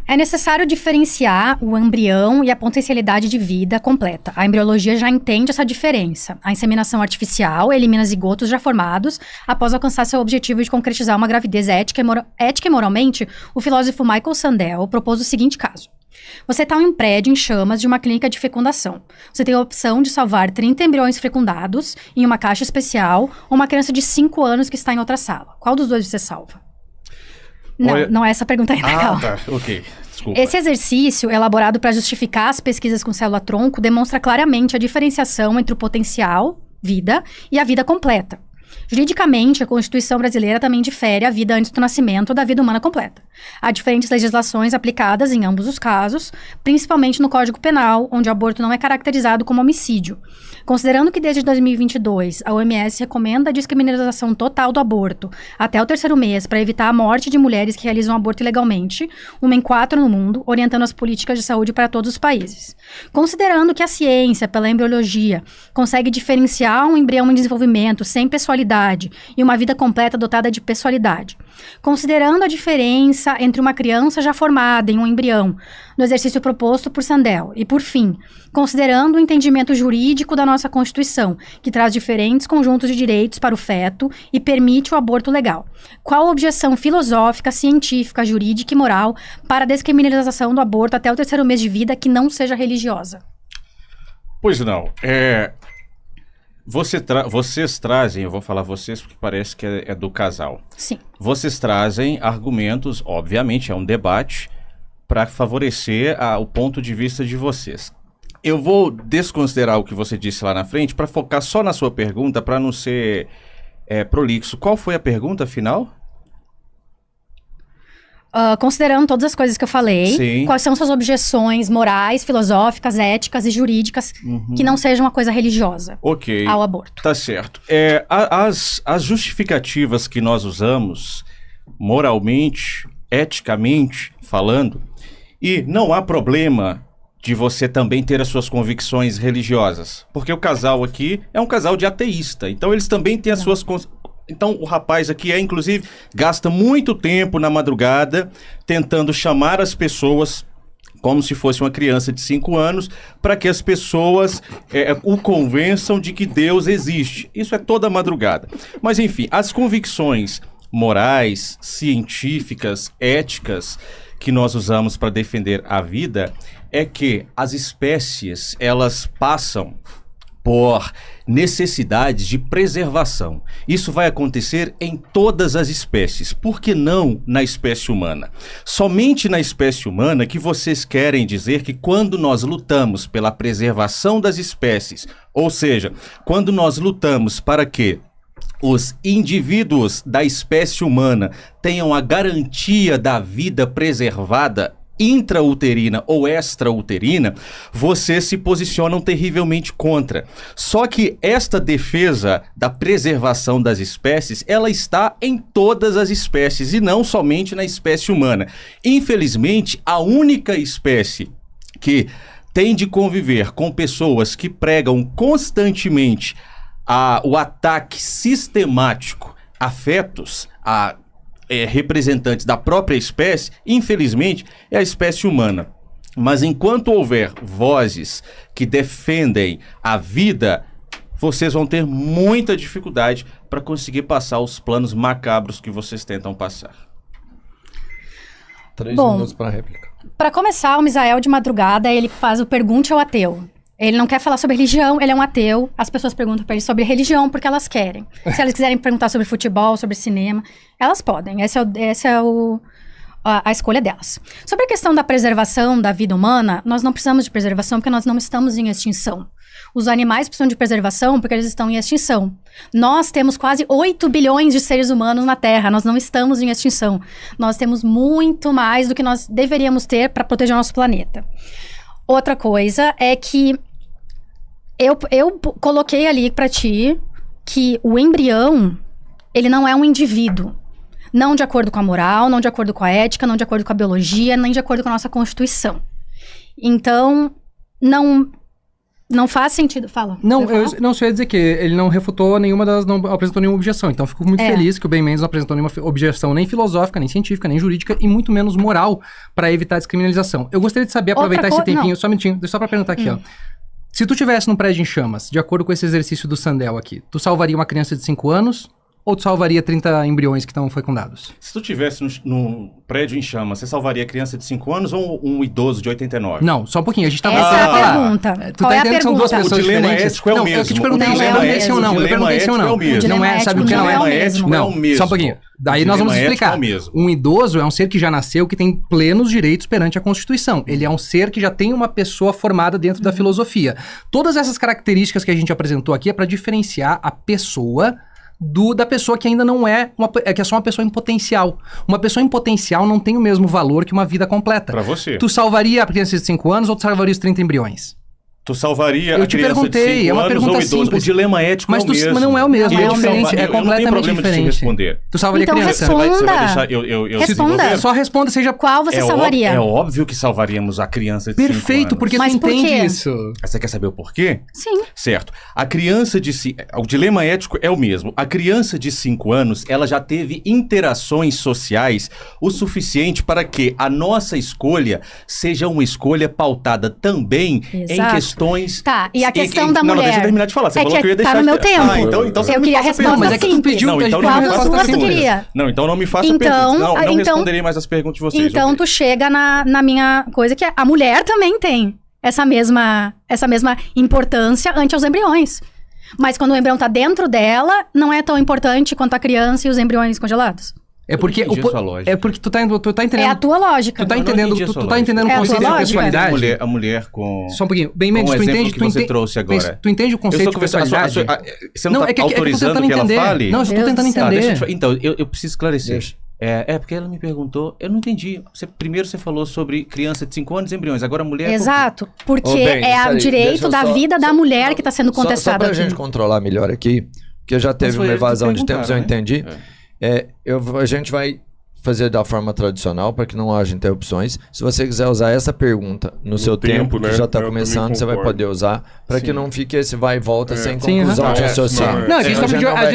É necessário diferenciar o embrião e a potencialidade de vida completa. A embriologia já entende essa diferença. A inseminação artificial elimina zigotos já formados após alcançar seu objetivo de concretizar uma gravidez ética e moralmente. O filósofo Michael Sandel propôs o seguinte caso. Você está em um prédio em chamas de uma clínica de fecundação. Você tem a opção de salvar 30 embriões fecundados em uma caixa especial ou uma criança de 5 anos que está em outra sala. Qual dos dois você salva? Não, não é essa a pergunta ainda, calma. Tá, ok. Desculpa. Esse exercício, elaborado para justificar as pesquisas com célula-tronco, demonstra claramente a diferenciação entre o potencial, vida, e a vida completa. Juridicamente, a Constituição brasileira também difere a vida antes do nascimento da vida humana completa. Há diferentes legislações aplicadas em ambos os casos, principalmente no Código Penal, onde o aborto não é caracterizado como homicídio. Considerando que desde 2022 a OMS recomenda a descriminalização total do aborto até o 3º mês para evitar a morte de mulheres que realizam aborto ilegalmente, 1 em 4 no mundo, orientando as políticas de saúde para todos os países. Considerando que a ciência, pela embriologia, consegue diferenciar um embrião em desenvolvimento sem pessoalidade e uma vida completa dotada de pessoalidade. Considerando a diferença entre uma criança já formada em um embrião, no exercício proposto por Sandel. E, por fim, considerando o entendimento jurídico da nossa Constituição, que traz diferentes conjuntos de direitos para o feto e permite o aborto legal. Qual a objeção filosófica, científica, jurídica e moral para a descriminalização do aborto até o 3º mês de vida que não seja religiosa? Pois não. Vocês trazem, eu vou falar vocês porque parece que é do casal. Sim. Vocês trazem argumentos, obviamente, é um debate, para favorecer o ponto de vista de vocês. Eu vou desconsiderar o que você disse lá na frente para focar só na sua pergunta, para não ser prolixo. Qual foi a pergunta final? Considerando todas as coisas que eu falei, Sim. Quais são suas objeções morais, filosóficas, éticas e jurídicas que não sejam uma coisa religiosa ao aborto? Tá certo. As justificativas que nós usamos, moralmente, eticamente falando, e não há problema de você também ter as suas convicções religiosas, porque o casal aqui é um casal de ateísta, então eles também têm as suas... Então o rapaz aqui inclusive, gasta muito tempo na madrugada tentando chamar as pessoas como se fosse uma criança de 5 anos, para que as pessoas o convençam de que Deus existe. Isso é toda madrugada. Mas enfim, as convicções morais, científicas, éticas que nós usamos para defender a vida é que as espécies, elas passam por necessidades de preservação. Isso vai acontecer em todas as espécies. Por que não na espécie humana? Somente na espécie humana que vocês querem dizer que quando nós lutamos pela preservação das espécies, ou seja, quando nós lutamos para que os indivíduos da espécie humana tenham a garantia da vida preservada, intrauterina ou extrauterina, vocês se posicionam terrivelmente contra. Só que esta defesa da preservação das espécies, ela está em todas as espécies e não somente na espécie humana. Infelizmente, a única espécie que tem de conviver com pessoas que pregam constantemente o ataque sistemático a fetos, a representantes da própria espécie, infelizmente, é a espécie humana. Mas enquanto houver vozes que defendem a vida, vocês vão ter muita dificuldade para conseguir passar os planos macabros que vocês tentam passar. 3 minutos para réplica. Para começar, o Misael de madrugada, ele faz o Pergunte ao Ateu. Ele não quer falar sobre religião, ele é um ateu. As pessoas perguntam para ele sobre religião porque elas querem. Se elas quiserem perguntar sobre futebol, sobre cinema, elas podem. Essa é a escolha delas. Sobre a questão da preservação da vida humana, nós não precisamos de preservação porque nós não estamos em extinção. Os animais precisam de preservação porque eles estão em extinção. Nós temos quase 8 bilhões de seres humanos na Terra, nós não estamos em extinção. Nós temos muito mais do que nós deveríamos ter para proteger o nosso planeta. Outra coisa é que eu coloquei ali pra ti que o embrião, ele não é um indivíduo. Não de acordo com a moral, não de acordo com a ética, não de acordo com a biologia, nem de acordo com a nossa Constituição. Então, Não faz sentido. Fala. Não, Você vai falar? não, só ia dizer que ele não refutou não apresentou nenhuma objeção. Então, fico muito feliz que o Ben Mendes não apresentou nenhuma objeção nem filosófica, nem científica, nem jurídica e muito menos moral para evitar a descriminalização. Eu gostaria de saber, aproveitar esse tempinho, só um minutinho, só para perguntar aqui, ó. Se tu tivesse num prédio em chamas, de acordo com esse exercício do Sandel aqui, tu salvaria uma criança de 5 anos ou tu salvaria 30 embriões que estão fecundados? Se tu tivesse num prédio em chamas, você salvaria a criança de 5 anos ou um idoso de 89? Não, só um pouquinho. A gente tá Essa é a falar. pergunta. Tu Qual tá é a entendendo que são duas pergunta? pessoas O dilema diferentes? ético é o não, mesmo. eu que te perguntei Não se é é o um mesmo. sim ou não. Eu Dilema perguntei se ou ético é não. o mesmo. O dilema Não é, sabe o que ético não não é? é o mesmo. Não, Não, é o mesmo. só um pouquinho. Daí O nós vamos dilema explicar. ético é o mesmo. Um idoso é um ser que já nasceu, que tem plenos direitos perante a Constituição. Ele é um ser que já tem uma pessoa formada dentro da filosofia. Todas essas características que a gente apresentou aqui é para diferenciar a pessoa da pessoa que ainda não que é só uma pessoa em potencial. Uma pessoa em potencial não tem o mesmo valor que uma vida completa. Pra você. Tu salvaria a criança de 5 anos ou tu salvaria os 30 embriões? Tu salvaria Eu a te criança perguntei, de 5 é uma anos pergunta ou idoso? simples. O dilema ético Mas é o mesmo. mas não é o mesmo, Não é é o diferente, mesmo. é Eu não tenho completamente problema de te diferente. responder. Tu salvaria Então criança? responda. Você vai deixar eu Responda. desenvolver? Só responda, seja... Qual você salvaria? É óbvio que salvaríamos a criança de 5 anos. Perfeito, porque Mas tu por entende quê? isso. Você quer saber o porquê? Sim. Certo. A criança o dilema ético é o mesmo. A criança de 5 anos, ela já teve interações sociais o suficiente para que a nossa escolha seja uma escolha pautada também em Exato. questões... Tá, e a questão da Não, mulher? deixa eu terminar de falar. Você É falou que que eu ia tá deixar... no meu tempo. Então você Eu não me queria a faça resposta Não, mas é que tu simples. pediu Não, que a então gente não Qual me das faça duas tu perguntas. queria? Não, então não me faça Então, perguntas. Não então- responderei mais as perguntas de vocês. Então ok? tu chega na minha coisa que a mulher também tem essa mesma importância ante os embriões. Mas quando o embrião tá dentro dela, não é tão importante quanto a criança e os embriões congelados. É porque, Eu entendi a sua lógica. é porque tu tá É entendendo... a tua lógica. Tu tá Eu não entendendo, entendi a tu sua tá lógica. entendendo o É a conceito tua de lógica? pessoalidade? A mulher com... Só um pouquinho. Bem, Mendes, com o tu exemplo entende... que você trouxe agora. Tu entende o conceito de pessoalidade? Você não, tá é que eu tô autorizando tentando que ela entender. fale? Não, eu estou Deus tentando do céu. Tá, deixa eu entender. te- então, eu preciso esclarecer. Deixa. Porque ela me perguntou, eu não entendi. Primeiro você falou sobre criança de 5 anos e embriões, agora mulher... Exato. Porque Ô, bem, é o peraí, direito deixa eu da só- vida da só- mulher que está sendo Só contestada pra aqui. gente controlar melhor aqui, porque já teve foi uma eles que evasão de tempos, eu perguntaram, né? entendi. A gente vai fazer da forma tradicional para que não haja interrupções. Se você quiser usar essa pergunta no seu tempo, né? que já está Eu começando, também você vai concordo. poder usar para que não fique esse vai e volta sem Sim, conclusão aham. de raciocínio. Não, a gente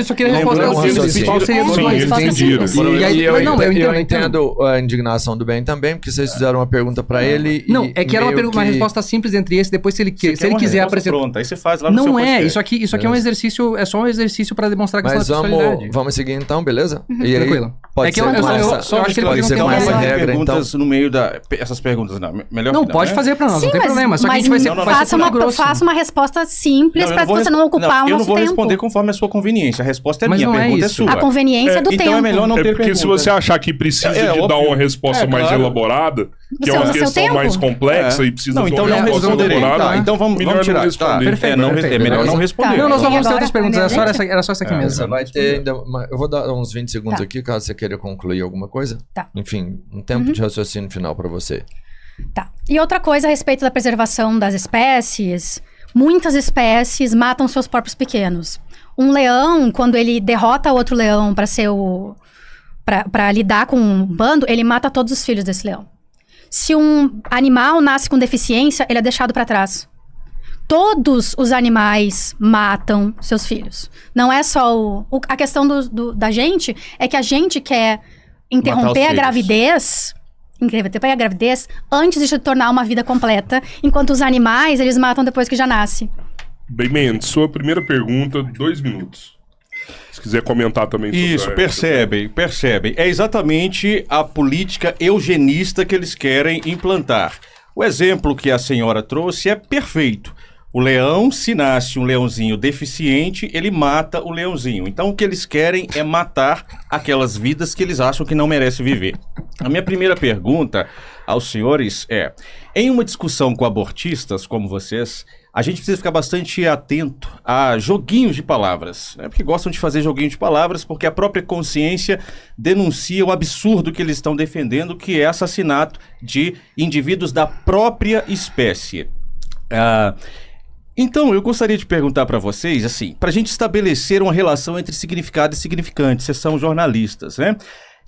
só queria resposta Lembrando simples. raciocínio. Qual seria a Sim, resposta? eles Resposta entenderam. simples. E aí, eu, mas não, eu eu entendo. entendo a indignação do bem também, porque vocês fizeram uma pergunta para ele. Não, e é que era uma, meio uma resposta simples entre esse, depois se ele quiser apresentar... Pronta, aí você faz lá no seu Não é, podcast. isso aqui é um exercício, é só um exercício para demonstrar a questão Mas da pessoalidade. vamos seguir então, beleza? E aí, Tranquilo. pode É que ser eu com só- essa- eu só acho que ele pode não ser tem com mais essa uma regra, então. perguntas no meio essas perguntas, não. Melhor Não, que pode né? fazer pra nós, não tem problema. Só que a gente vai ser faça curto e grosso. faça uma resposta simples eu para vou você não ocupar o eu nosso não vou tempo. responder conforme a sua conveniência. A resposta é Mas minha, a não é pergunta é isso. sua. A conveniência do então tempo. é melhor não É ter porque perguntas. se você achar que precisa É, de dar óbvio. uma resposta mais claro. elaborada, que No é uma seu questão tempo. mais complexa e precisa Não, de então uma não resposta responderei. elaborada, Tá, então vamos melhor tirar. não responder. Perfeito, é melhor não beleza. responder. Não, nós E vamos ter agora? outras perguntas, era só essa aqui É, mesmo. Você vai ter ainda. Eu vou dar uns 20 segundos Tá. aqui, caso você queira concluir alguma coisa. Tá. Enfim, um tempo de raciocínio final para você. Tá. E outra coisa a respeito da preservação das espécies, muitas espécies matam seus próprios pequenos. Um leão, quando ele derrota outro leão para lidar com um bando, ele mata todos os filhos desse leão. Se um animal nasce com deficiência, ele é deixado para trás. Todos os animais matam seus filhos. Não é só a questão da gente, é que a gente quer interromper a filhos. gravidez, interromper a gravidez antes de se tornar uma vida completa, enquanto os animais, eles matam depois que já nasce. Bem, Mendes, sua primeira pergunta, 2 minutos. Se quiser comentar também sobre Isso, a- percebem. É exatamente a política eugenista que eles querem implantar. O exemplo que a senhora trouxe é perfeito. O leão, se nasce um leãozinho deficiente, ele mata o leãozinho. Então o que eles querem é matar aquelas vidas que eles acham que não merecem viver. A minha primeira pergunta aos senhores é: em uma discussão com abortistas como vocês, a gente precisa ficar bastante atento a joguinhos de palavras, né? Porque gostam de fazer joguinho de palavras, porque a própria consciência denuncia o absurdo que eles estão defendendo, que é assassinato de indivíduos da própria espécie. Então, eu gostaria de perguntar para vocês, assim, para a gente estabelecer uma relação entre significado e significante, vocês são jornalistas, né?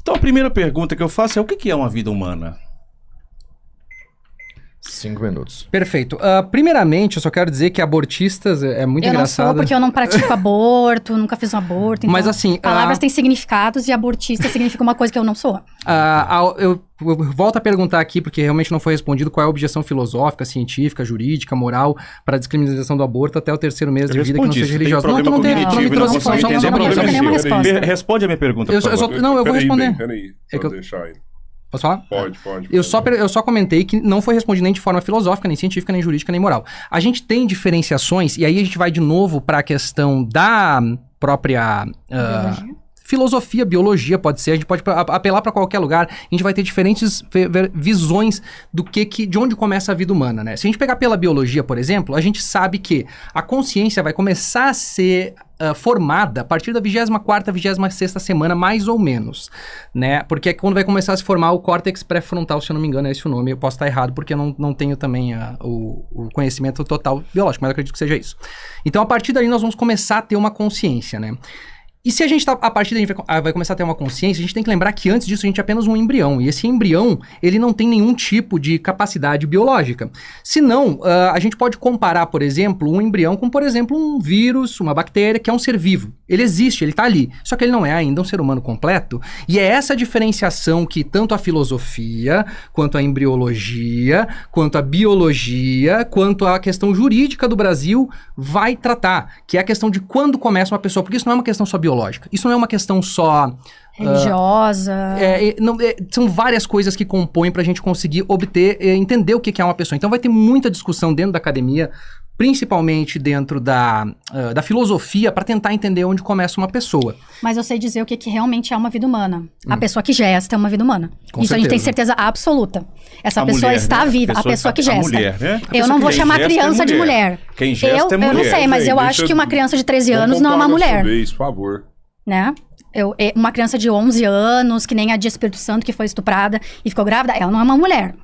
Então, a primeira pergunta que eu faço é: o que é uma vida humana? 5 minutos. Perfeito. Primeiramente, eu só quero dizer que abortistas é muito engraçado. Eu não sou porque eu não pratico aborto, nunca fiz um aborto. Então Mas assim... palavras têm significados e abortista significa uma coisa que eu não sou. Eu volto a perguntar aqui, porque realmente não foi respondido, qual é a objeção filosófica, científica, jurídica, moral para a descriminalização do aborto até o 3º mês de vida que não seja religiosa. Não, tu não me trouxe nenhuma resposta. Responde a minha pergunta, por favor. Não, eu vou responder. Peraí, deixar aí. Posso falar? Pode. Eu só comentei que não foi respondido nem de forma filosófica, nem científica, nem jurídica, nem moral. A gente tem diferenciações, e aí a gente vai de novo para a questão da própria... filosofia, biologia, pode ser, a gente pode apelar para qualquer lugar, a gente vai ter diferentes visões de onde começa a vida humana, né? Se a gente pegar pela biologia, por exemplo, a gente sabe que a consciência vai começar a ser formada a partir da 24ª, 26ª semana, mais ou menos, né? Porque é quando vai começar a se formar o córtex pré-frontal, se eu não me engano, é esse o nome. Eu posso estar errado porque eu não tenho também o conhecimento total biológico, mas eu acredito que seja isso. Então, a partir daí, nós vamos começar a ter uma consciência, né? E se a gente a partir daí vai começar a ter uma consciência, a gente tem que lembrar que antes disso a gente é apenas um embrião. E esse embrião, ele não tem nenhum tipo de capacidade biológica. Se não, a gente pode comparar, por exemplo, um embrião com, por exemplo, um vírus, uma bactéria, que é um ser vivo. Ele existe, ele está ali. Só que ele não é ainda um ser humano completo. E é essa diferenciação que tanto a filosofia, quanto a embriologia, quanto a biologia, quanto a questão jurídica do Brasil vai tratar. Que é a questão de quando começa uma pessoa. Porque isso não é uma questão só biológica. Isso não é uma questão só... religiosa. São várias coisas que compõem pra gente conseguir entender o que é uma pessoa. Então vai ter muita discussão dentro da academia, principalmente dentro da filosofia, para tentar entender onde começa uma pessoa. Mas eu sei dizer o que realmente é uma vida humana. A pessoa que gesta é uma vida humana. Com Isso certeza. a gente tem certeza absoluta. Essa A pessoa mulher, está né? viva. A pessoa que gesta. Mulher, né? Eu não vou chamar criança de mulher. Quem gesta é mulher. Eu não sei, mas eu acho que uma criança de 13 anos não é uma mulher. Por favor. Né? Uma criança de 11 anos, que nem a de Espírito Santo, que foi estuprada e ficou grávida, ela não é uma mulher.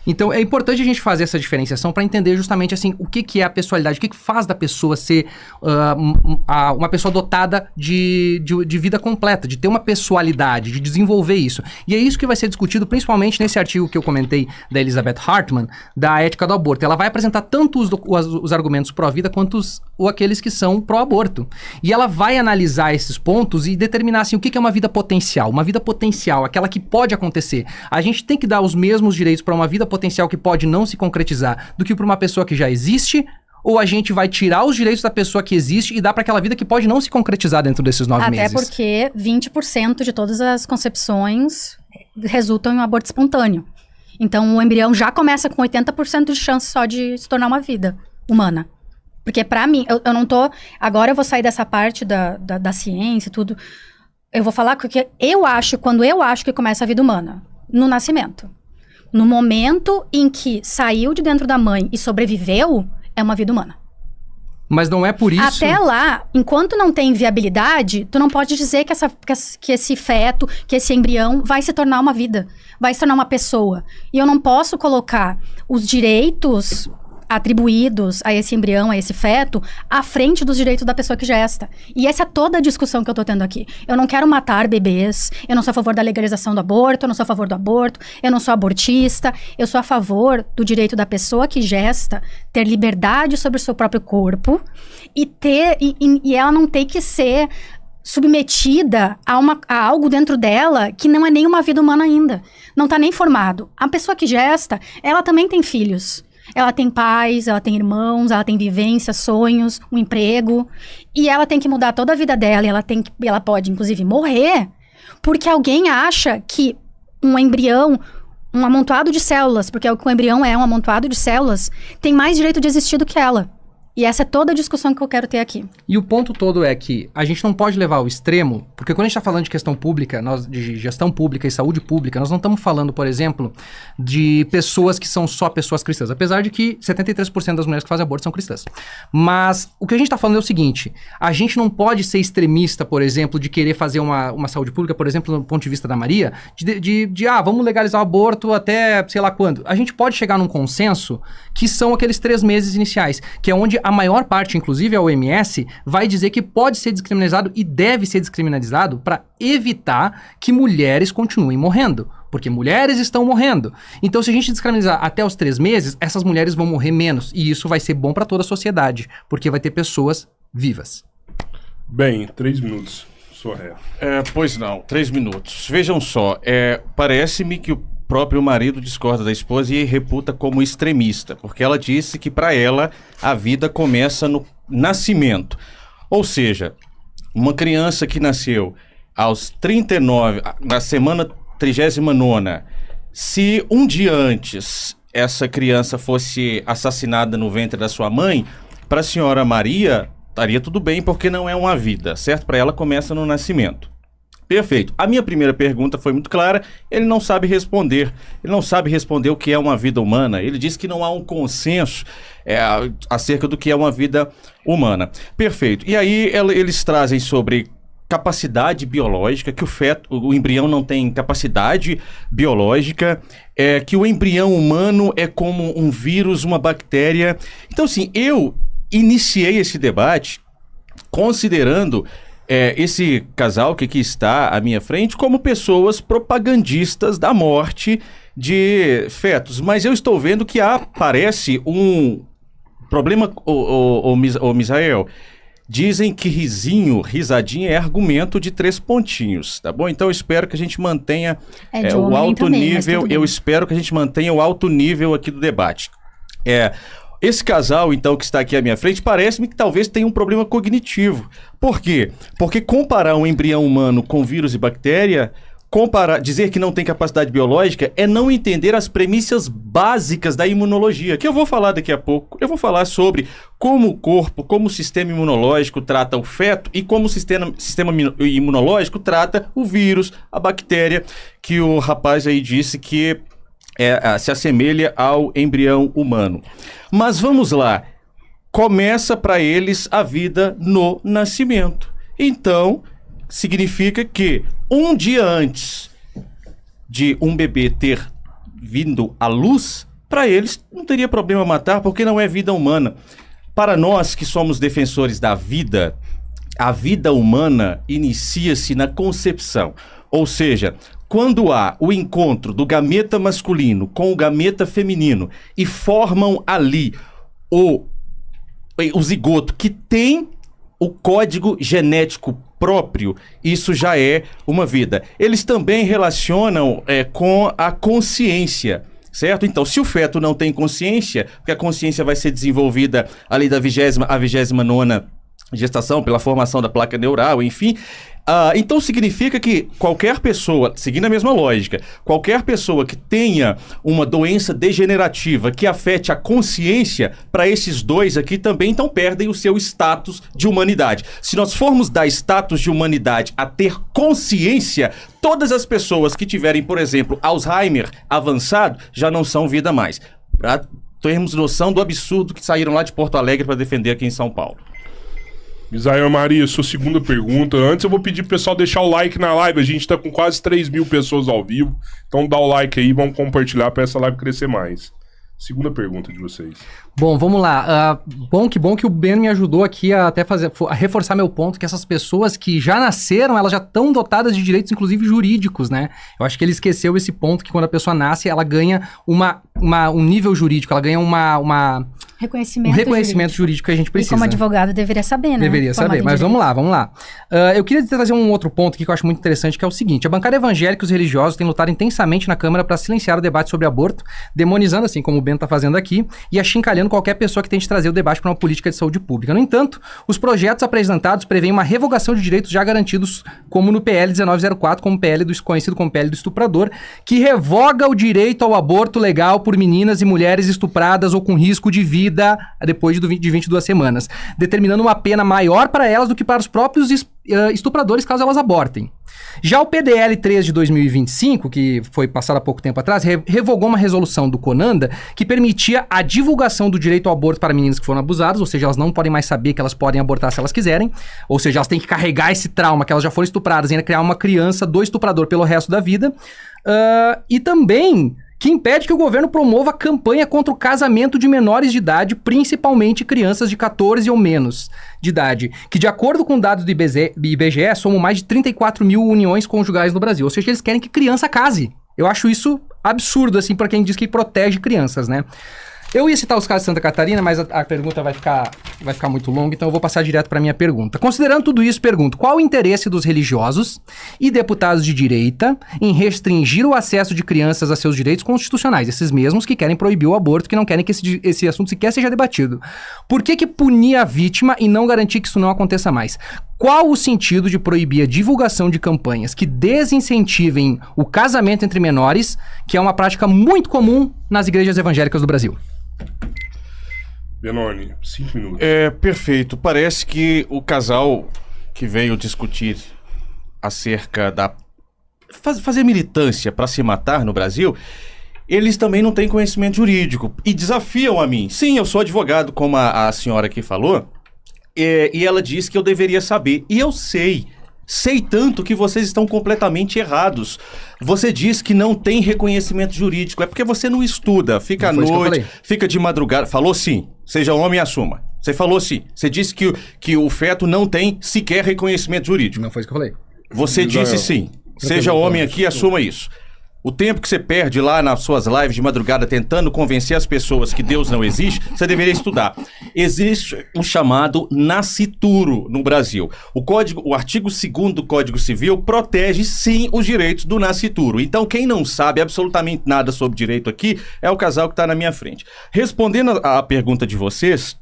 Então, é importante a gente fazer essa diferenciação para entender justamente, assim, o que é a pessoalidade, o que faz da pessoa ser uma pessoa dotada de vida completa, de ter uma pessoalidade, de desenvolver isso. E é isso que vai ser discutido principalmente nesse artigo que eu comentei da Elizabeth Hartman, da ética do aborto. Ela vai apresentar tanto os argumentos pró-vida quanto aqueles que são pró-aborto. E ela vai analisar esses pontos e determinar, assim, o que é uma vida potencial. Uma vida potencial, aquela que pode acontecer. A gente tem que dar os mesmos direitos para uma vida potencial que pode não se concretizar do que para uma pessoa que já existe, ou a gente vai tirar os direitos da pessoa que existe e dar para aquela vida que pode não se concretizar dentro desses 9 meses? Até porque 20% de todas as concepções resultam em um aborto espontâneo. Então, o embrião já começa com 80% de chance só de se tornar uma vida humana. Porque pra mim, eu não tô... Agora eu vou sair dessa parte da ciência e tudo. Eu vou falar porque quando eu acho que começa a vida humana, no nascimento. No momento em que saiu de dentro da mãe e sobreviveu, é uma vida humana. Mas não é por isso... Até lá, enquanto não tem viabilidade, tu não pode dizer que esse feto, que esse embrião vai se tornar uma vida, vai se tornar uma pessoa. E eu não posso colocar os direitos atribuídos a esse embrião, a esse feto, à frente dos direitos da pessoa que gesta. E essa é toda a discussão que eu tô tendo aqui. Eu não quero matar bebês, eu não sou a favor da legalização do aborto, eu não sou a favor do aborto, eu não sou abortista, eu sou a favor do direito da pessoa que gesta ter liberdade sobre o seu próprio corpo e ela não ter que ser submetida a algo dentro dela que não é nem uma vida humana ainda. Não tá nem formado. A pessoa que gesta, ela também tem filhos. Ela tem pais, ela tem irmãos, ela tem vivências, sonhos, um emprego. E ela tem que mudar toda a vida dela. E ela pode, inclusive, morrer porque alguém acha que um embrião, um amontoado de células, porque o que um embrião é um amontoado de células, tem mais direito de existir do que ela. E essa é toda a discussão que eu quero ter aqui. E o ponto todo é que a gente não pode levar ao extremo, porque quando a gente está falando de questão pública, de gestão pública e saúde pública, nós não estamos falando, por exemplo, de pessoas que são só pessoas cristãs, apesar de que 73% das mulheres que fazem aborto são cristãs. Mas o que a gente está falando é o seguinte, a gente não pode ser extremista, por exemplo, de querer fazer uma saúde pública, por exemplo, do ponto de vista da Maria, vamos legalizar o aborto até sei lá quando. A gente pode chegar num consenso que são aqueles 3 meses iniciais, que é onde a maior parte, inclusive a OMS, vai dizer que pode ser descriminalizado e deve ser descriminalizado para evitar que mulheres continuem morrendo. porque mulheres estão morrendo. Então, se a gente descriminalizar até os 3 meses, essas mulheres vão morrer menos. E isso vai ser bom para toda a sociedade, porque vai ter pessoas vivas. Bem, 3 minutos. Sua ré. Pois não, 3 minutos. Vejam só, parece-me que o próprio marido discorda da esposa e reputa como extremista, porque ela disse que para ela a vida começa no nascimento. Ou seja, uma criança que nasceu aos 39, na semana 39ª, se um dia antes essa criança fosse assassinada no ventre da sua mãe, para a senhora Maria estaria tudo bem, porque não é uma vida, certo? Para ela começa no nascimento. Perfeito. A minha primeira pergunta foi muito clara, ele não sabe responder. Ele não sabe responder o que é uma vida humana. Ele diz que não há um consenso acerca do que é uma vida humana. Perfeito. E aí eles trazem sobre capacidade biológica, que o embrião não tem capacidade biológica, que o embrião humano é como um vírus, uma bactéria. Então, assim, eu iniciei esse debate considerando esse casal que aqui está à minha frente como pessoas propagandistas da morte de fetos. Mas eu estou vendo que aparece um problema, o Misael. Dizem que risadinha é argumento de 3 pontinhos, tá bom? Então eu espero que a gente mantenha o alto também, nível, eu espero que a gente mantenha o alto nível aqui do debate. Esse casal, então, que está aqui à minha frente, parece-me que talvez tenha um problema cognitivo. Por quê? Porque comparar um embrião humano com vírus e bactéria, dizer que não tem capacidade biológica, é não entender as premissas básicas da imunologia, que eu vou falar daqui a pouco. Eu vou falar sobre como o corpo, como o sistema imunológico trata o feto e como o sistema imunológico trata o vírus, a bactéria, que o rapaz aí disse que se assemelha ao embrião humano. Mas vamos lá. Começa para eles a vida no nascimento. Então, significa que um dia antes de um bebê ter vindo à luz, para eles não teria problema matar, porque não é vida humana. Para nós que somos defensores da vida, a vida humana inicia-se na concepção. Ou seja, quando há o encontro do gameta masculino com o gameta feminino e formam ali o zigoto que tem o código genético próprio, isso já é uma vida. Eles também relacionam com a consciência, certo? Então, se o feto não tem consciência, porque a consciência vai ser desenvolvida ali da 29ª gestação, pela formação da placa neural, enfim. Então significa que qualquer pessoa, seguindo a mesma lógica, qualquer pessoa que tenha uma doença degenerativa que afete a consciência, para esses dois aqui também, então perdem o seu status de humanidade. Se nós formos dar status de humanidade a ter consciência, todas as pessoas que tiverem, por exemplo, Alzheimer avançado, já não são vida mais. Para termos noção do absurdo que saíram lá de Porto Alegre para defender aqui em São Paulo. Misael Maria, sua segunda pergunta. Antes eu vou pedir pro pessoal deixar o like na live. A gente tá com quase 3.000 pessoas ao vivo. Então dá o like aí, vamos compartilhar para essa live crescer mais. Segunda pergunta de vocês. Bom, vamos lá. Bom que o Ben me ajudou aqui a reforçar meu ponto, que essas pessoas que já nasceram, elas já estão dotadas de direitos, inclusive jurídicos, né? Eu acho que ele esqueceu esse ponto, que quando a pessoa nasce, ela ganha um nível jurídico, ela ganha um reconhecimento jurídico que a gente precisa. E como advogado deveria saber, né? Deveria saber, mas vamos lá. Eu queria trazer um outro ponto aqui que eu acho muito interessante, que é o seguinte: a bancada evangélica e os religiosos têm lutado intensamente na Câmara para silenciar o debate sobre aborto, demonizando, assim como o Ben está fazendo aqui, e achincalhando qualquer pessoa que tente trazer o debate para uma política de saúde pública. No entanto, os projetos apresentados prevêem uma revogação de direitos já garantidos, como no PL 1904, conhecido como PL do estuprador, que revoga o direito ao aborto legal por meninas e mulheres estupradas ou com risco de vida depois de 22 semanas, determinando uma pena maior para elas do que para os próprios estupradores, caso elas abortem. Já o PDL 3 de 2025, que foi passado há pouco tempo atrás, revogou uma resolução do CONANDA que permitia a divulgação do direito ao aborto para meninas que foram abusadas, ou seja, elas não podem mais saber que elas podem abortar se elas quiserem, ou seja, elas têm que carregar esse trauma que elas já foram estupradas e ainda criar uma criança do estuprador pelo resto da vida. E também que impede que o governo promova campanha contra o casamento de menores de idade, principalmente crianças de 14 ou menos de idade, que de acordo com dados do IBGE, somam mais de 34 mil uniões conjugais no Brasil. Ou seja, eles querem que criança case. Eu acho isso absurdo, assim, pra quem diz que protege crianças, né? Eu ia citar os casos de Santa Catarina, mas a pergunta vai ficar muito longa, então eu vou passar direto para minha pergunta. Considerando tudo isso, pergunto, qual o interesse dos religiosos e deputados de direita em restringir o acesso de crianças a seus direitos constitucionais, esses mesmos que querem proibir o aborto, que não querem que esse assunto sequer seja debatido? Por que punir a vítima e não garantir que isso não aconteça mais? Qual o sentido de proibir a divulgação de campanhas que desincentivem o casamento entre menores, que é uma prática muito comum nas igrejas evangélicas do Brasil? Benoni, 5 minutos. Perfeito. Parece que o casal que veio discutir acerca da... fazer militância para se matar no Brasil, eles também não têm conhecimento jurídico e desafiam a mim. Sim, eu sou advogado, como a senhora aqui falou, e ela disse que eu deveria saber. E eu sei. Sei tanto que vocês estão completamente errados. Você diz que não tem reconhecimento jurídico. É porque você não estuda, fica à noite, fica de madrugada. Falou sim, seja homem e assuma. Você falou sim. Você disse que o feto não tem sequer reconhecimento jurídico. Não foi isso que eu falei. Você disse sim. Seja homem aqui e assuma isso. O tempo que você perde lá nas suas lives de madrugada tentando convencer as pessoas que Deus não existe, você deveria estudar. Existe um chamado nascituro no Brasil. O artigo 2º do Código Civil protege, sim, os direitos do nascituro. Então, quem não sabe absolutamente nada sobre direito aqui é o casal que está na minha frente. Respondendo à pergunta de vocês,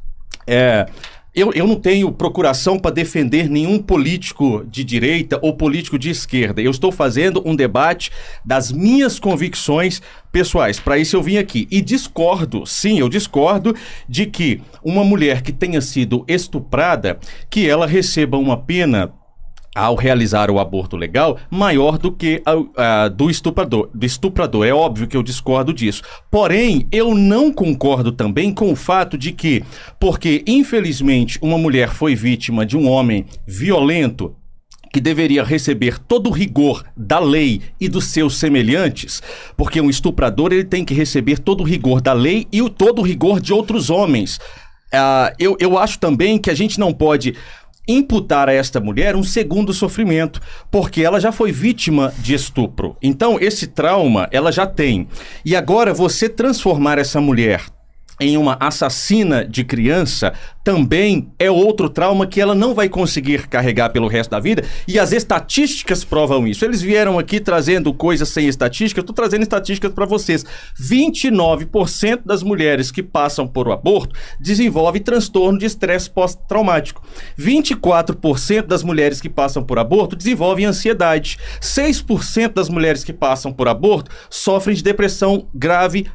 eu não tenho procuração para defender nenhum político de direita ou político de esquerda. Eu estou fazendo um debate das minhas convicções pessoais. Para isso eu vim aqui. E discordo, sim, eu discordo de que uma mulher que tenha sido estuprada, que ela receba uma pena ao realizar o aborto legal, maior do que do estuprador. É óbvio que eu discordo disso. Porém, eu não concordo também com o fato de que, porque infelizmente uma mulher foi vítima de um homem violento, que deveria receber todo o rigor da lei e dos seus semelhantes, porque um estuprador ele tem que receber todo o rigor da lei e todo o rigor de outros homens. Eu acho também que a gente não pode imputar a esta mulher um segundo sofrimento, porque ela já foi vítima de estupro. Então, esse trauma ela já tem. E agora, você transformar essa mulher em uma assassina de criança também é outro trauma que ela não vai conseguir carregar pelo resto da vida, e as estatísticas provam isso. Eles vieram aqui trazendo coisas sem estatística, eu estou trazendo estatísticas para vocês. 29% das mulheres que passam por o aborto desenvolvem transtorno de estresse pós-traumático. 24% das mulheres que passam por aborto desenvolvem ansiedade. 6% das mulheres que passam por aborto sofrem de depressão grave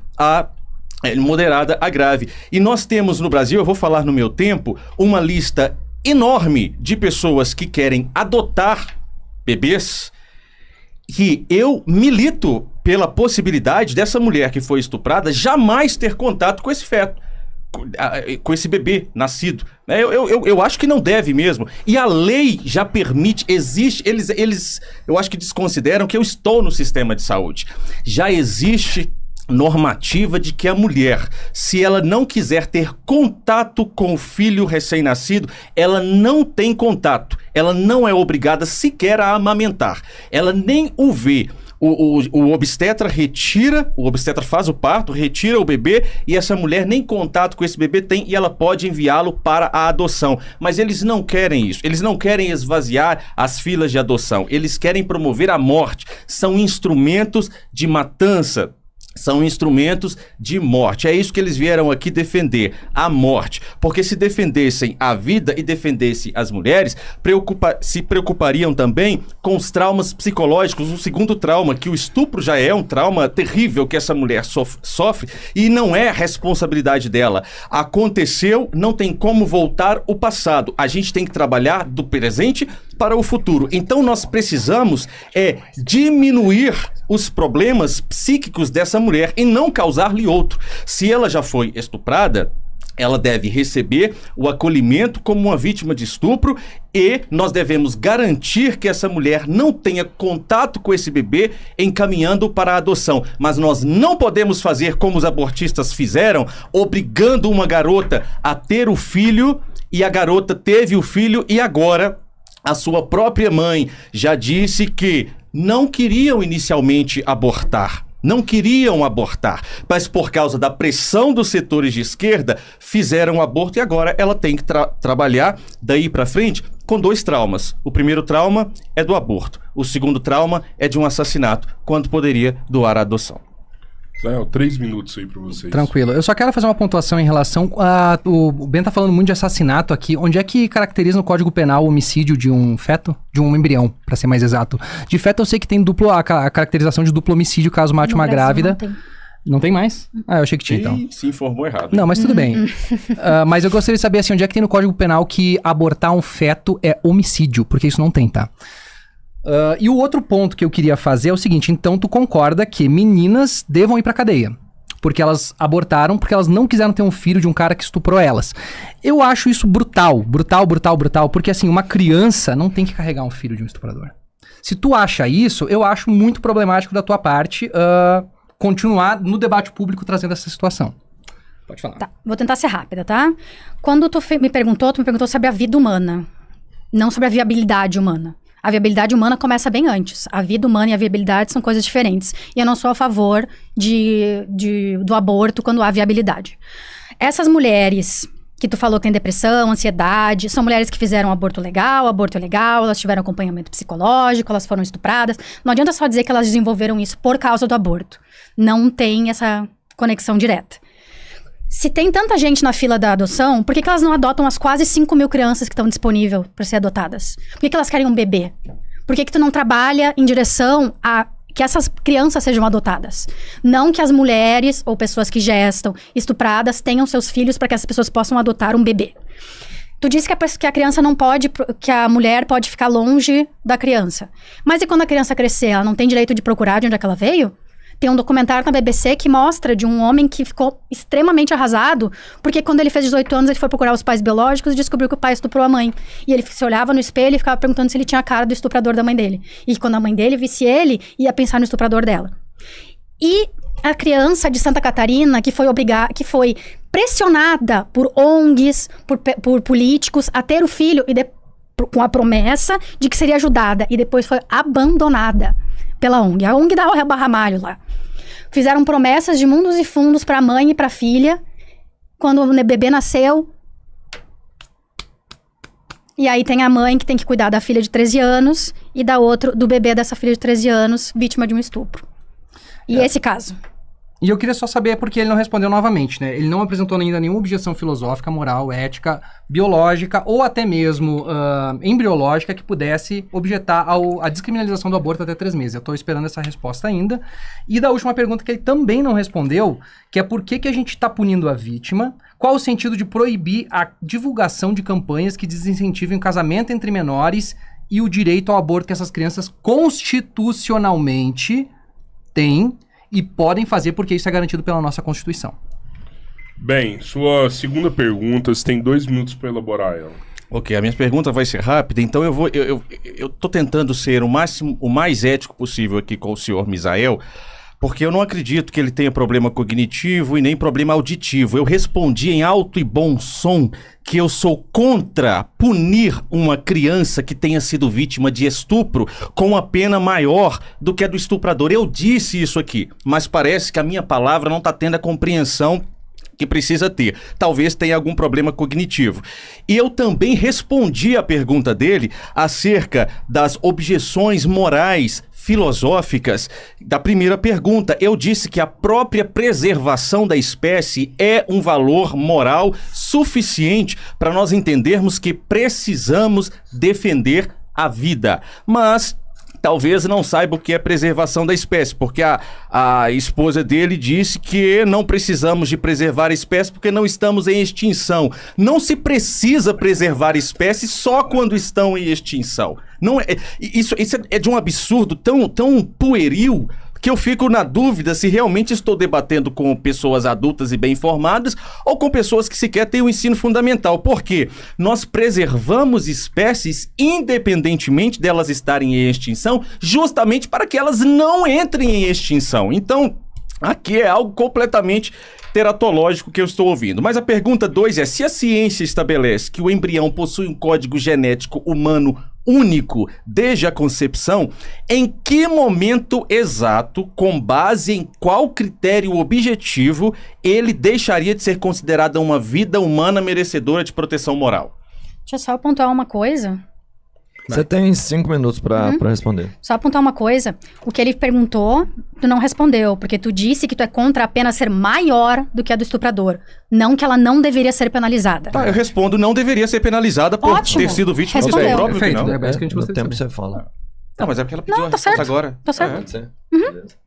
moderada a grave. E nós temos no Brasil, eu vou falar no meu tempo, uma lista enorme de pessoas que querem adotar bebês, que eu milito pela possibilidade dessa mulher que foi estuprada jamais ter contato com esse feto, com esse bebê nascido. Eu acho que não deve mesmo. E a lei já permite, existe, eles eu acho que desconsideram que eu estou no sistema de saúde. Já existe normativa de que a mulher, se ela não quiser ter contato com o filho recém-nascido, ela não tem contato, ela não é obrigada sequer a amamentar, ela nem o vê. O obstetra faz o parto, retira o bebê, e essa mulher nem contato com esse bebê tem, e ela pode enviá-lo para a adoção. Mas eles não querem isso, eles não querem esvaziar as filas de adoção, eles querem promover a morte. São instrumentos de matança, são instrumentos de morte. É isso que eles vieram aqui defender, a morte. Porque se defendessem a vida e defendessem as mulheres, se preocupariam também com os traumas psicológicos. O segundo trauma, que o estupro já é um trauma terrível que essa mulher sofre, e não é responsabilidade dela. Aconteceu, não tem como voltar o passado. A gente tem que trabalhar do presente para o futuro. Então nós precisamos diminuir os problemas psíquicos dessa mulher e não causar-lhe outro. Se ela já foi estuprada, ela deve receber o acolhimento como uma vítima de estupro, e nós devemos garantir que essa mulher não tenha contato com esse bebê encaminhando para a adoção. Mas nós não podemos fazer como os abortistas fizeram, obrigando uma garota a ter o filho, e a garota teve o filho, e agora a sua própria mãe já disse que não queriam inicialmente abortar. Não queriam abortar, mas por causa da pressão dos setores de esquerda, fizeram o aborto e agora ela tem que trabalhar daí pra frente com 2 traumas. O primeiro trauma é do aborto, o segundo trauma é de um assassinato, quando poderia doar a adoção. 3 minutos aí pra vocês. Tranquilo. Eu só quero fazer uma pontuação em relação a... O Ben tá falando muito de assassinato aqui. Onde é que caracteriza no Código Penal o homicídio de um feto? De um embrião, pra ser mais exato. De feto eu sei que tem a caracterização de duplo homicídio caso mate uma grávida. Não tem. Não tem mais? Ah, eu achei que tinha, então. Se informou errado. Não, mas tudo bem. Mas eu gostaria de saber, assim, onde é que tem no Código Penal que abortar um feto é homicídio? Porque isso não tem, tá? E o outro ponto que eu queria fazer é o seguinte, então tu concorda que meninas devam ir pra cadeia, porque elas abortaram, porque elas não quiseram ter um filho de um cara que estuprou elas. Eu acho isso brutal, porque assim, uma criança não tem que carregar um filho de um estuprador. Se tu acha isso, eu acho muito problemático da tua parte continuar no debate público trazendo essa situação. Pode falar. Tá, vou tentar ser rápida, tá? Quando tu me perguntou sobre a vida humana, não sobre a viabilidade humana. A viabilidade humana começa bem antes. A vida humana e a viabilidade são coisas diferentes. E eu não sou a favor do aborto quando há viabilidade. Essas mulheres que tu falou que tem depressão, ansiedade, são mulheres que fizeram aborto legal, elas tiveram acompanhamento psicológico, elas foram estupradas. Não adianta só dizer que elas desenvolveram isso por causa do aborto. Não tem essa conexão direta. Se tem tanta gente na fila da adoção, por que elas não adotam as quase 5 mil crianças que estão disponíveis para ser adotadas? Por que elas querem um bebê? Por que tu não trabalha em direção a que essas crianças sejam adotadas? Não que as mulheres ou pessoas que gestam estupradas tenham seus filhos para que essas pessoas possam adotar um bebê. Tu disse que a criança não pode, que a mulher pode ficar longe da criança. Mas e quando a criança crescer, ela não tem direito de procurar de onde é que ela veio? Tem um documentário na BBC que mostra de um homem que ficou extremamente arrasado, porque quando ele fez 18 anos, ele foi procurar os pais biológicos e descobriu que o pai estuprou a mãe. E ele se olhava no espelho e ficava perguntando se ele tinha a cara do estuprador da mãe dele. E quando a mãe dele visse ele, ia pensar no estuprador dela. E a criança de Santa Catarina, que foi pressionada por ONGs, por políticos, a ter o filho com a promessa de que seria ajudada, e depois foi abandonada pela ONG. A ONG da Barra Malho lá. Fizeram promessas de mundos e fundos pra mãe e pra filha. Quando o bebê nasceu. E aí tem a mãe que tem que cuidar da filha de 13 anos e do bebê dessa filha de 13 anos, vítima de um estupro. E esse caso? E eu queria só saber porque ele não respondeu novamente, né? Ele não apresentou ainda nenhuma objeção filosófica, moral, ética, biológica ou até mesmo embriológica que pudesse objetar a descriminalização do aborto até 3 meses. Eu tô esperando essa resposta ainda. E da última pergunta que ele também não respondeu, que é por que a gente tá punindo a vítima, qual o sentido de proibir a divulgação de campanhas que desincentivem o casamento entre menores e o direito ao aborto que essas crianças constitucionalmente têm e podem fazer porque isso é garantido pela nossa Constituição. Bem, sua segunda pergunta, você tem 2 minutos para elaborar ela. Ok, a minha pergunta vai ser rápida, então eu tô tentando ser o mais ético possível aqui com o senhor Misael, porque eu não acredito que ele tenha problema cognitivo e nem problema auditivo. Eu respondi em alto e bom som que eu sou contra punir uma criança que tenha sido vítima de estupro com uma pena maior do que a do estuprador. Eu disse isso aqui, mas parece que a minha palavra não está tendo a compreensão que precisa ter. Talvez tenha algum problema cognitivo. E eu também respondi a pergunta dele acerca das objeções morais, filosóficas da primeira pergunta. Eu disse que a própria preservação da espécie é um valor moral suficiente para nós entendermos que precisamos defender a vida. Mas talvez não saiba o que é preservação da espécie, porque a esposa dele disse que não precisamos de preservar a espécie porque não estamos em extinção. Não se precisa preservar espécies só quando estão em extinção. Não é, isso é de um absurdo tão pueril que eu fico na dúvida se realmente estou debatendo com pessoas adultas e bem informadas ou com pessoas que sequer têm o ensino fundamental. Porque nós preservamos espécies independentemente delas estarem em extinção, justamente para que elas não entrem em extinção. Então, aqui é algo completamente teratológico que eu estou ouvindo. Mas a pergunta 2 é: se a ciência estabelece que o embrião possui um código genético humano único desde a concepção, em que momento exato, com base em qual critério objetivo, ele deixaria de ser considerada uma vida humana merecedora de proteção moral? Deixa eu só pontuar uma coisa. Você tem 5 minutos pra responder. Só apontar uma coisa. O que ele perguntou, tu não respondeu. Porque tu disse que tu é contra a pena ser maior do que a do estuprador. Não que ela não deveria ser penalizada. Tá, eu respondo, não deveria ser penalizada por ter sido vítima do Respondeu. estupro. Perfeito, Não. é bem isso que a gente No gostaria de tempo saber. você fala. Não, mas é porque ela pediu Não, a tá resposta certo. agora. Tá certo. Pode ser?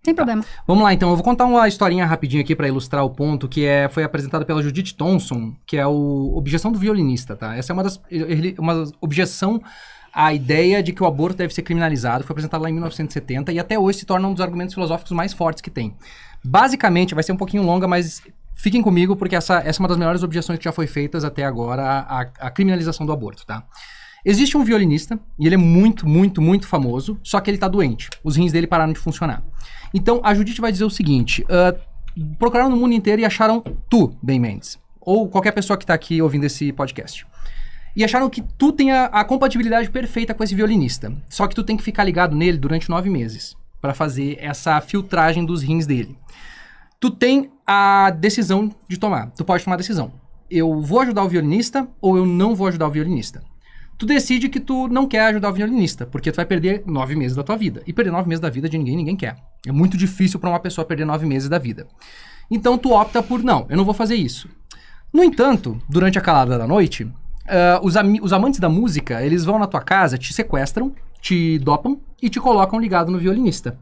Sem problema. Vamos lá, então. Eu vou contar uma historinha rapidinho aqui pra ilustrar o ponto, que foi apresentada pela Judith Thompson, que é o Objeção do Violinista, tá? Essa é uma objeção à ideia de que o aborto deve ser criminalizado. Foi apresentada lá em 1970 e até hoje se torna um dos argumentos filosóficos mais fortes que tem. Basicamente, vai ser um pouquinho longa, mas fiquem comigo, porque essa é uma das melhores objeções que já foi feitas até agora, a criminalização do aborto, tá? Existe um violinista, e ele é muito, muito, muito famoso, só que ele tá doente. Os rins dele pararam de funcionar. Então, a Judith vai dizer o seguinte, procuraram no mundo inteiro e acharam tu, Ben Mendes, ou qualquer pessoa que tá aqui ouvindo esse podcast. E acharam que tu tem a compatibilidade perfeita com esse violinista. Só que tu tem que ficar ligado nele durante 9 meses, para fazer essa filtragem dos rins dele. Tu tem a decisão de tomar. Tu pode tomar a decisão. Eu vou ajudar o violinista ou eu não vou ajudar o violinista. Tu decide que tu não quer ajudar o violinista, porque tu vai perder 9 meses da tua vida. E perder 9 meses da vida de ninguém quer. É muito difícil para uma pessoa perder 9 meses da vida. Então tu opta por, não, eu não vou fazer isso. No entanto, durante a calada da noite, os amantes da música, eles vão na tua casa, te sequestram, te dopam e te colocam ligado no violinista.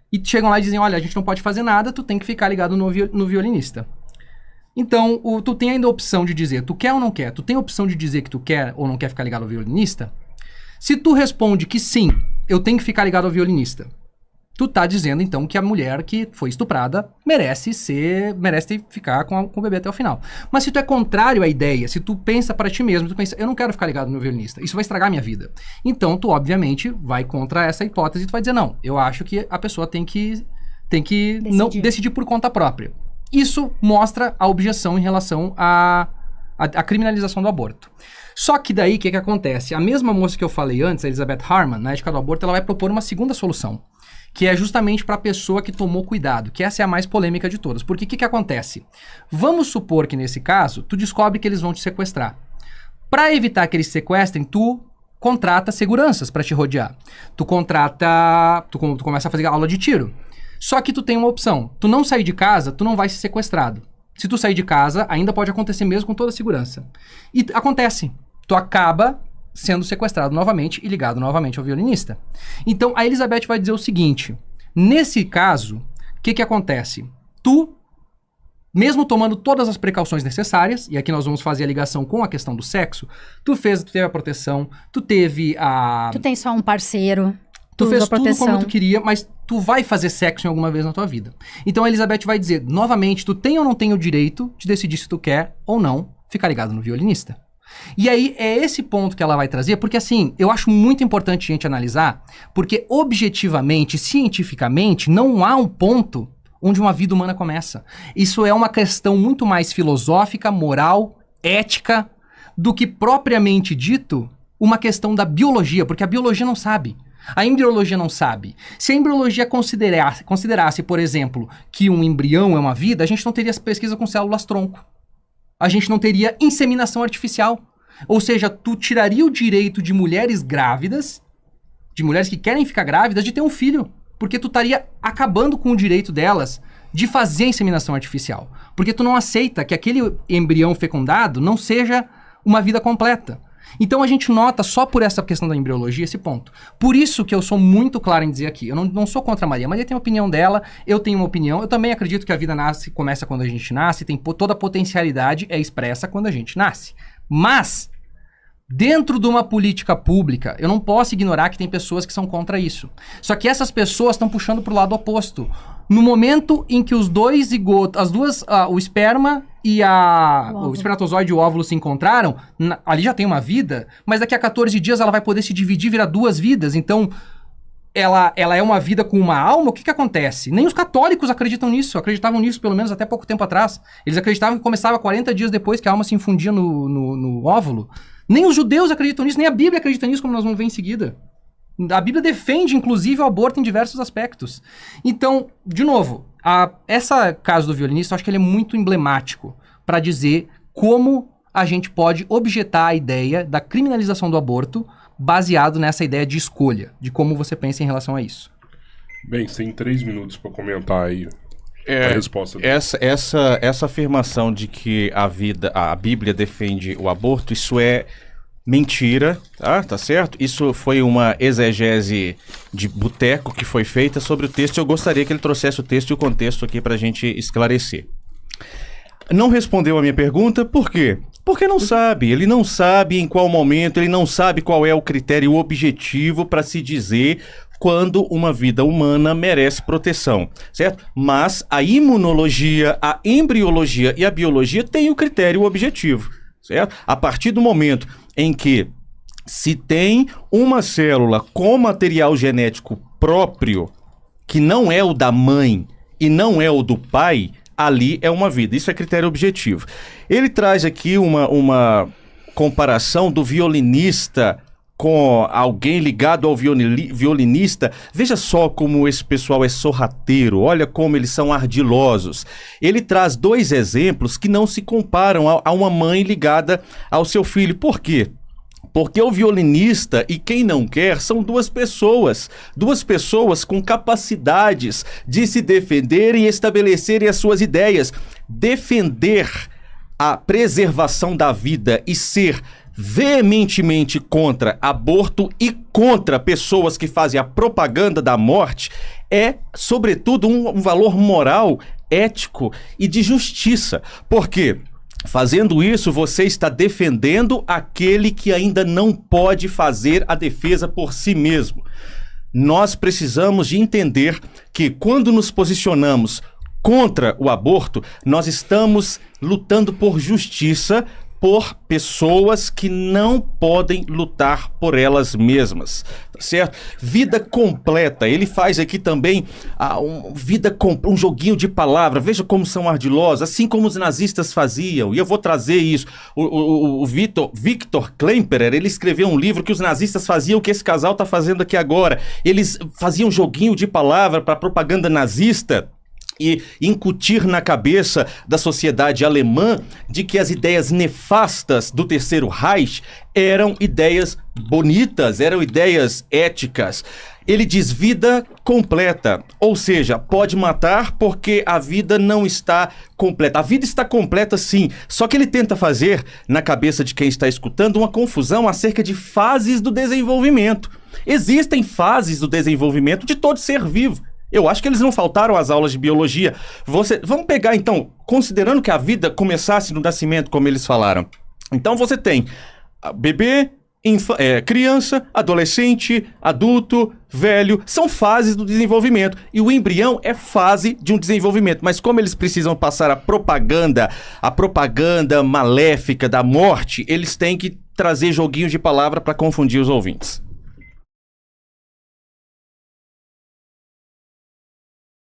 E chegam lá e dizem, olha, a gente não pode fazer nada, tu tem que ficar ligado no violinista. Então, tu tem ainda a opção de dizer, tu quer ou não quer? Tu tem a opção de dizer que tu quer ou não quer ficar ligado ao violinista? Se tu responde que sim, eu tenho que ficar ligado ao violinista, tu tá dizendo, então, que a mulher que foi estuprada merece ficar com o bebê até o final. Mas se tu é contrário à ideia, se tu pensa para ti mesmo, tu pensa, eu não quero ficar ligado no violinista, isso vai estragar a minha vida. Então, tu, obviamente, vai contra essa hipótese e tu vai dizer, não, eu acho que a pessoa tem que decidir por conta própria. Isso mostra a objeção em relação à criminalização do aborto. Só que daí, o que acontece? A mesma moça que eu falei antes, a Elizabeth Harman, na ética do aborto, ela vai propor uma segunda solução, que é justamente para a pessoa que tomou cuidado, que essa é a mais polêmica de todas. Porque o que acontece? Vamos supor que, nesse caso, tu descobre que eles vão te sequestrar. Para evitar que eles sequestrem, tu contrata seguranças para te rodear. Tu começa a fazer aula de tiro. Só que tu tem uma opção. Tu não sair de casa, tu não vai ser sequestrado. Se tu sair de casa, ainda pode acontecer mesmo com toda a segurança. E acontece. Tu acaba sendo sequestrado novamente e ligado novamente ao violinista. Então, a Elizabeth vai dizer o seguinte. Nesse caso, o que acontece? Tu, mesmo tomando todas as precauções necessárias, e aqui nós vamos fazer a ligação com a questão do sexo, tu teve a proteção, tu teve a... Tu tem só um parceiro... Tu fez tudo como tu queria, mas tu vai fazer sexo em alguma vez na tua vida. Então a Elizabeth vai dizer, novamente, tu tem ou não tem o direito de decidir se tu quer ou não ficar ligado no violinista. E aí é esse ponto que ela vai trazer, porque assim, eu acho muito importante a gente analisar, porque objetivamente, cientificamente, não há um ponto onde uma vida humana começa. Isso é uma questão muito mais filosófica, moral, ética, do que propriamente dito uma questão da biologia, porque a biologia não sabe. A embriologia não sabe. Se a embriologia considerasse, por exemplo, que um embrião é uma vida, a gente não teria pesquisa com células-tronco. A gente não teria inseminação artificial. Ou seja, tu tiraria o direito de mulheres grávidas, de mulheres que querem ficar grávidas, de ter um filho. Porque tu estaria acabando com o direito delas de fazer a inseminação artificial. Porque tu não aceita que aquele embrião fecundado não seja uma vida completa. Então a gente nota só por essa questão da embriologia esse ponto. Por isso que eu sou muito claro em dizer aqui, eu não sou contra a Maria. A Maria tem a opinião dela, eu tenho uma opinião. Eu também acredito que a vida começa quando a gente nasce, toda a potencialidade é expressa quando a gente nasce. Mas, dentro de uma política pública, eu não posso ignorar que tem pessoas que são contra isso. Só que essas pessoas estão puxando para o lado oposto. No momento em que os dois zigotos, o esperma e o espermatozoide e o óvulo se encontraram, ali já tem uma vida, mas daqui a 14 dias ela vai poder se dividir, virar 2 vidas. Então, ela é uma vida com uma alma. O que acontece? Nem os católicos acreditavam nisso, pelo menos até pouco tempo atrás. Eles acreditavam que começava 40 dias depois que a alma se infundia no óvulo. Nem os judeus acreditam nisso, nem a Bíblia acredita nisso, como nós vamos ver em seguida. A Bíblia defende, inclusive, o aborto em diversos aspectos. Então, de novo, esse caso do violinista, eu acho que ele é muito emblemático para dizer como a gente pode objetar a ideia da criminalização do aborto baseado nessa ideia de escolha, de como você pensa em relação a isso. Bem, você tem 3 minutos para comentar aí a resposta. Essa afirmação de que a Bíblia defende o aborto, isso é mentira, tá certo? Isso foi uma exegese de boteco que foi feita sobre o texto. Eu gostaria que ele trouxesse o texto e o contexto aqui para a gente esclarecer. Não respondeu a minha pergunta, por quê? Porque não sabe, ele não sabe em qual momento, ele não sabe qual é o critério objetivo para se dizer quando uma vida humana merece proteção, certo? Mas a imunologia, a embriologia e a biologia têm o critério objetivo, certo? A partir do momento em que se tem uma célula com material genético próprio, que não é o da mãe e não é o do pai, ali é uma vida. Isso é critério objetivo. Ele traz aqui uma comparação do violinista com alguém ligado ao violinista. Veja só como esse pessoal é sorrateiro, olha como eles são ardilosos. Ele traz 2 exemplos que não se comparam a uma mãe ligada ao seu filho. Por quê? Porque o violinista e quem não quer são 2 pessoas com capacidades de se defenderem e estabelecerem as suas ideias. Defender a preservação da vida e ser veementemente contra aborto e contra pessoas que fazem a propaganda da morte é, sobretudo, um valor moral, ético e de justiça. Por quê? Fazendo isso, você está defendendo aquele que ainda não pode fazer a defesa por si mesmo. Nós precisamos de entender que quando nos posicionamos contra o aborto, nós estamos lutando por justiça, por pessoas que não podem lutar por elas mesmas, certo? Vida completa, ele faz aqui também um joguinho de palavra, veja como são ardilosos, assim como os nazistas faziam, e eu vou trazer isso. O Viktor Klemperer, ele escreveu um livro que os nazistas faziam o que esse casal está fazendo aqui agora, eles faziam um joguinho de palavra para propaganda nazista, e incutir na cabeça da sociedade alemã de que as ideias nefastas do Terceiro Reich eram ideias bonitas, eram ideias éticas. Ele diz vida completa, ou seja, pode matar porque a vida não está completa. A vida está completa sim, só que ele tenta fazer na cabeça de quem está escutando uma confusão acerca de fases do desenvolvimento. Existem fases do desenvolvimento de todo ser vivo. Eu acho que eles não faltaram às aulas de biologia. Vamos pegar, então, considerando que a vida começasse no nascimento, como eles falaram. Então você tem bebê, criança, adolescente, adulto, velho. São fases do desenvolvimento. E o embrião é fase de um desenvolvimento. Mas como eles precisam passar a propaganda maléfica da morte, eles têm que trazer joguinhos de palavra para confundir os ouvintes.